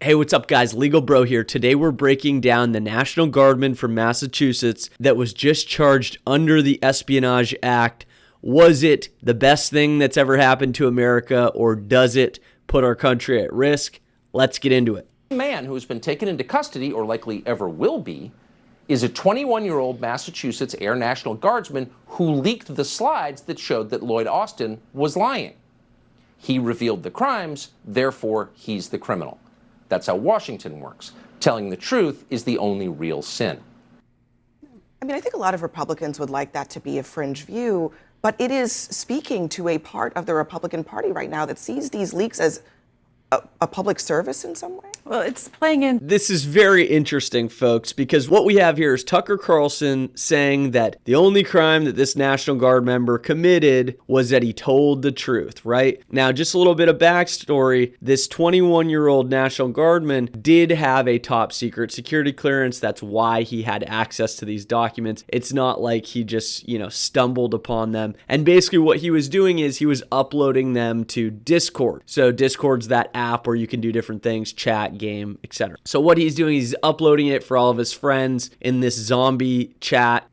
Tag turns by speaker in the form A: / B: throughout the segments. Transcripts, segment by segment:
A: Hey, what's up, guys? LegalBro here. Today we're breaking down the National Guardsman from Massachusetts that was just charged under the Espionage Act. Was it the best thing that's ever happened to America, or does it put our country at risk? Let's get into it.
B: The man who's been taken into custody, or likely ever will be, is a 21-year-old Massachusetts Air National Guardsman who leaked the slides that showed that Lloyd Austin was lying. He revealed the crimes, therefore he's the criminal. That's how Washington works. Telling the truth is the only real sin.
C: I mean, I think a lot of Republicans would like that to be a fringe view, but it is speaking to a part of the Republican Party right now that sees these leaks as a public service in some way.
D: Well, it's playing in.
A: This is very interesting, folks, because what we have here is Tucker Carlson saying that the only crime that this National Guard member committed was that he told the truth, right? Now, just a little bit of backstory. This 21-year-old National Guardman did have a top secret security clearance. That's why he had access to these documents. It's not like he just, stumbled upon them. And basically what he was doing is he was uploading them to Discord. So Discord's that app where you can do different things, chat, game, etc. So what he's doing is he's uploading it for all of his friends in this zombie chat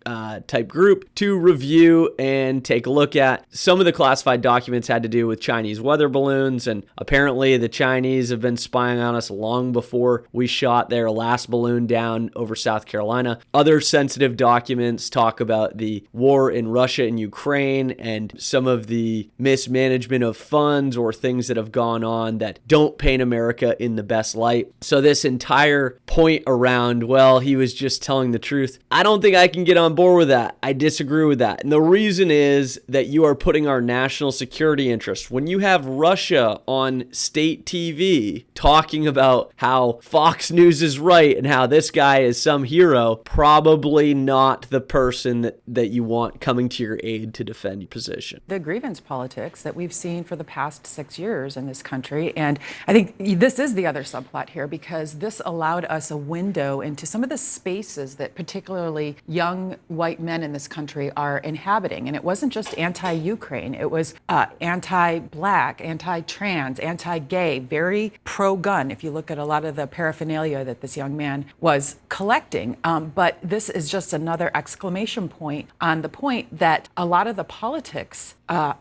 A: type group to review and take a look at. Some of the classified documents had to do with Chinese weather balloons, and apparently the Chinese have been spying on us long before we shot their last balloon down over South Carolina. Other sensitive documents talk about the war in Russia and Ukraine and some of the mismanagement of funds or things that have gone on that don't paint America in the best light. So this entire point around, well, he was just telling the truth, I don't think I can get on board with that. I disagree with that. And the reason is that you are putting our national security interests. When you have Russia on state TV talking about how Fox News is right and how this guy is some hero, probably not the person that you want coming to your aid to defend your position.
D: The grievance politics that we've seen for the past 6 years in this country. And I think this is the other subplot here, because this allowed us a window into some of the spaces that particularly young white men in this country are inhabiting. And it wasn't just anti-Ukraine, it was anti-black, anti-trans, anti-gay, very pro-gun, if you look at a lot of the paraphernalia that this young man was collecting. But this is just another exclamation point on the point that a lot of the politics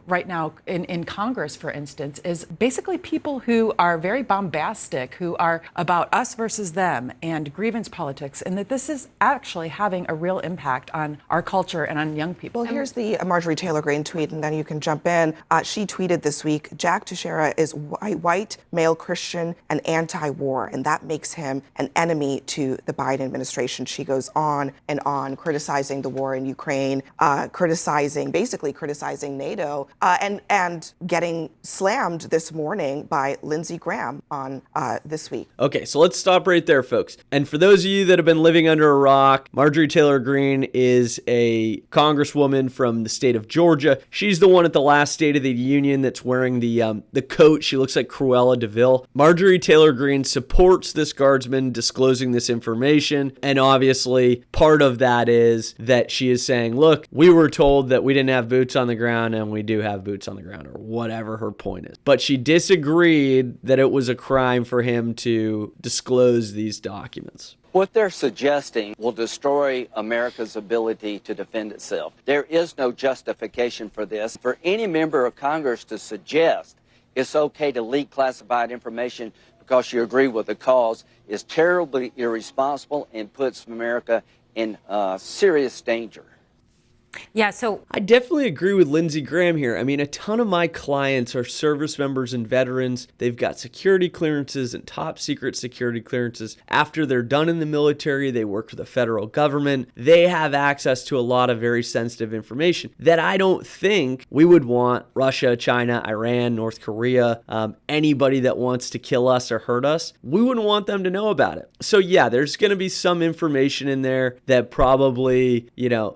D: right now in Congress, for instance, is basically people who are very bombastic, who are about us versus them and grievance politics, and that this is actually having a real impact on our culture and on young people.
C: Well, here's the Marjorie Taylor Greene tweet, and then you can jump in. She tweeted this week, Jack Teixeira is white, male Christian, and anti-war, and that makes him an enemy to the Biden administration. She goes on and on, criticizing the war in Ukraine, basically criticizing NATO, and getting slammed this morning by Lindsey Graham on This Week.
A: Okay, so let's stop right there, folks. And for those of you that have been living under a rock, Marjorie Taylor Greene is a congresswoman from the state of Georgia. She's the one at the last State of the Union that's wearing the coat. She looks like Cruella de Vil. Marjorie Taylor Greene supports this guardsman disclosing this information, and obviously part of that is that she is saying, look, we were told that we didn't have boots on the ground, and we do have boots on the ground, or whatever her point is. But she disagreed that it was a crime for him to disclose these documents.
E: What they're suggesting will destroy America's ability to defend itself. There is no justification for this. For any member of Congress to suggest it's okay to leak classified information because you agree with the cause is terribly irresponsible and puts America in serious danger.
D: Yeah, so
A: I definitely agree with Lindsey Graham here. I mean, a ton of my clients are service members and veterans. They've got security clearances and top secret security clearances. After they're done in the military, they work for the federal government. They have access to a lot of very sensitive information that I don't think we would want Russia, China, Iran, North Korea, anybody that wants to kill us or hurt us. We wouldn't want them to know about it. So yeah, there's going to be some information in there that probably,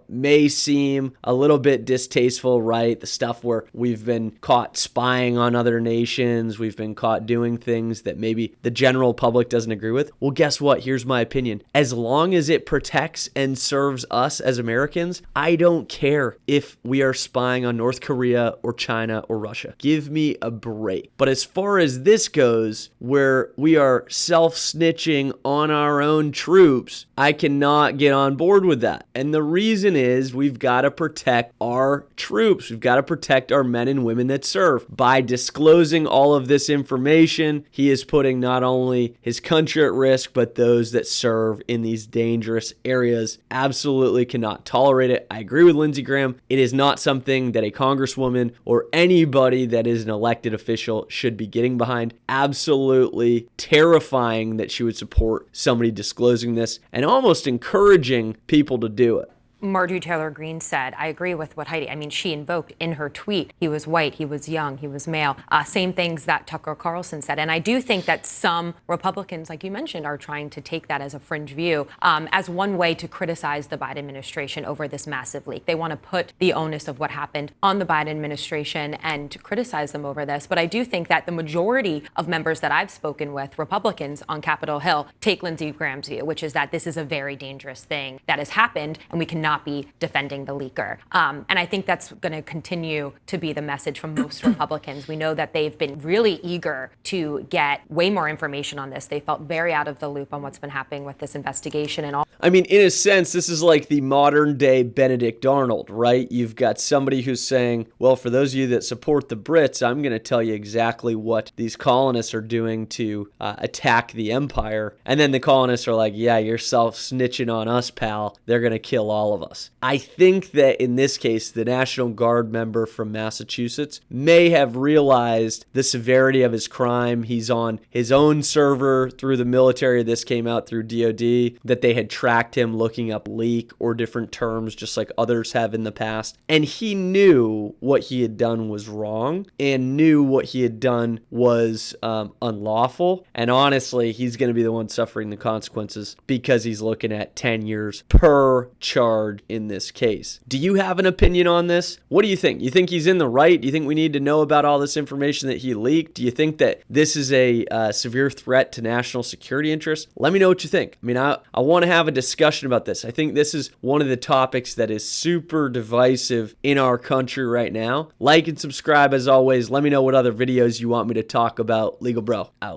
A: may seem seem a little bit distasteful, right? The stuff where we've been caught spying on other nations, we've been caught doing things that maybe the general public doesn't agree with. Well, guess what? Here's my opinion. As long as it protects and serves us as Americans, I don't care if we are spying on North Korea or China or Russia. Give me a break. But as far as this goes, where we are self-snitching on our own troops, I cannot get on board with that. And the reason is we've got to protect our troops. We've got to protect our men and women that serve. By disclosing all of this information, he is putting not only his country at risk, but those that serve in these dangerous areas. Absolutely cannot tolerate it. I agree with Lindsey Graham. It is not something that a congresswoman or anybody that is an elected official should be getting behind. Absolutely terrifying that she would support somebody disclosing this and almost encouraging people to do it.
F: Marjorie Taylor Greene said, I agree with what Heidi, she invoked in her tweet. He was white, he was young, he was male. Same things that Tucker Carlson said. And I do think that some Republicans, like you mentioned, are trying to take that as a fringe view, as one way to criticize the Biden administration over this massive leak. They want to put the onus of what happened on the Biden administration and to criticize them over this. But I do think that the majority of members that I've spoken with, Republicans on Capitol Hill, take Lindsey Graham's view, which is that this is a very dangerous thing that has happened and we cannot be defending the leaker. And I think that's going to continue to be the message from most Republicans. We know that they've been really eager to get way more information on this. They felt very out of the loop on what's been happening with this investigation and all.
A: I mean, in a sense, this is like the modern day Benedict Arnold, right? You've got somebody who's saying, well, for those of you that support the Brits, I'm going to tell you exactly what these colonists are doing to attack the empire. And then the colonists are like, yeah, you're self-snitching on us, pal. They're going to kill all of us. I think that in this case, the National Guard member from Massachusetts may have realized the severity of his crime. He's on his own server through the military. This came out through DOD, that they had tracked him looking up leak or different terms, just like others have in the past. And he knew what he had done was wrong and knew what he had done was unlawful. And honestly, he's going to be the one suffering the consequences because he's looking at 10 years per charge in this case. Do you have an opinion on this? What do you think? You think he's in the right? Do you think we need to know about all this information that he leaked? Do you think that this is a severe threat to national security interests? Let me know what you think. I mean, I want to have a discussion about this. I think this is one of the topics that is super divisive in our country right now. Like and subscribe as always. Let me know what other videos you want me to talk about. LegalBro out.